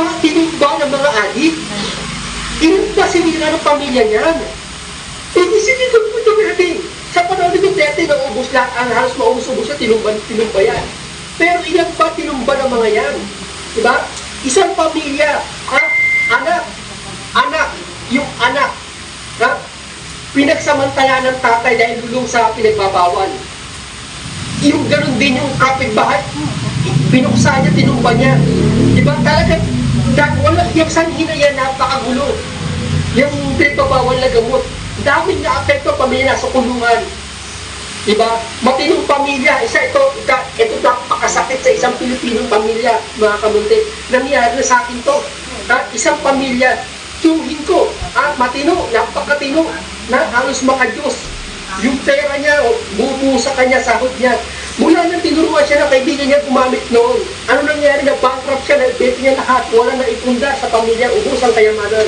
na tinumba ng mga adik. Ilan ba sinira ng pamilya niyan? Hindi sinito po dumating. Sa panahon ni Duterte, naubos lahat, halos maubos-ubos na tinumba yan. Pero ilan ba tinumba ng mga yan? Diba? Isang pamilya, ha? Anak, yung anak, ha? Pinagsamantala ng tatay dahil lulong sa pinagbabawal. Yung ganun din yung kapitbahay, pinuksa niya, tinumba niya. Diba? Talagang, walang yung sanhi na yan, napakagulo. Yung pinagbabawal na gamot. Daming na-apekto pamilya nasa kulungan. Diba? Matinong pamilya, ito napakasakit sa isang Pilipinong pamilya, mga kamuntik. Nangyari na sa akin to. Isang pamilya, tuhin ko, matino, napakatino, na halos makadiyos. Yung pera niya, bubuo sa kanya, sahod niya. Mula nang tinuruan siya ng kaibigan niya gumamit noon. Ano nangyari? Nag-bankrupt siya, nag-bet niya lahat, wala na ipunda sa pamilya, ubos ang kayamanan.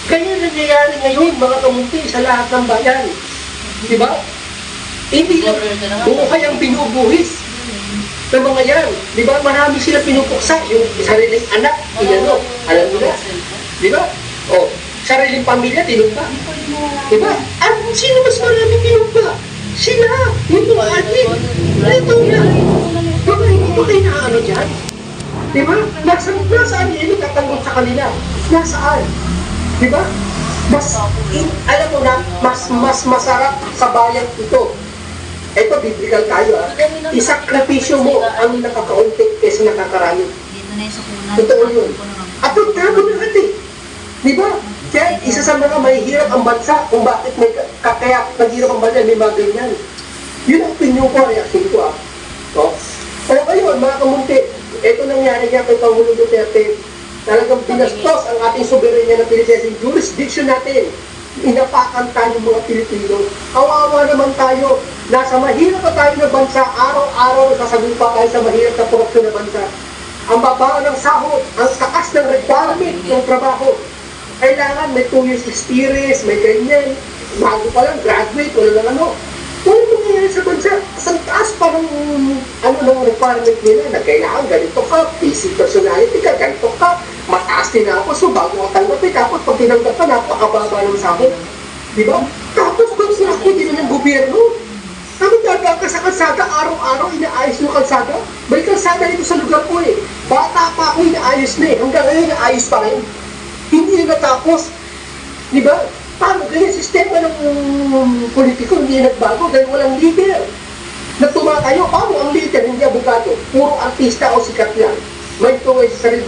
Kaya nangyayari ngayon, mga kamunti, sa lahat ng bayan. Diba? Hindi lang buhay ang binubuhis ng mga yan. Diba? Marami sila pinupuksa. Yung sariling anak, inano, alam mo na. Diba? O, sariling pamilya, tinumba. Diba? Sino mas marami tinumba? Sila, yung mga adik. Ito na. Baka hindi ba kayo nakaano dyan? Diba? Nasaan yun yung tatanggol sa kanila? Nasaan? Diba? Alam mo na, mas masarap sa bayan ito. Ito, biblical tayo isakripisyo mo ang nakakaunti kaysa nakakarami. Totoo yun. At ito tamo lahat Diba? Kaya isa sa mga mahihirap ang bansa kung bakit may kaya naghirap ang bansa, may mga ganyan. Yun ang opinion ko, reaction ko Kaya ngayon, mga kamunti, ito nangyari niya kay Pangulong Duterte. Talagang pinastos ang ating soberanya ng Pilipinas, yung jurisdiction natin. Inapakan tayo mga Pilipino. Kawawa naman tayo. Nasa mahirap pa tayo na bansa, araw-araw nasasagupa tayo sa mahirap na korupsyon na bansa. Ang baba ng sahod, ang taas ng requirement ng trabaho. Kailangan may 2 years experience, may ganyan. Bago pa lang, graduate, wala lang ano. Wala nangyayari sa bansa. Ang taas pa ng requirement nila na kailangan ganito ka, basic personality ka, ganito ka, mataas din ako, so bago ka tanggapin, tapos pag tinanggap ka, napakababa ng sahod. Diba? Tapos construction din ng gobyerno. Tapos dagang ka sa kalsada, araw-araw inaayos yung kalsada. May kalsada dito sa lugar ko Bata pa ako inaayos na hanggang ngayon inaayos pa rin. Hindi na natapos. Diba? Paano ganyan sistema ng politiko hindi nagbago dahil walang leader. Na tumatayo, paano ang leader, hindi abogado, puro artista o sikat lang. May tuway sa sarili,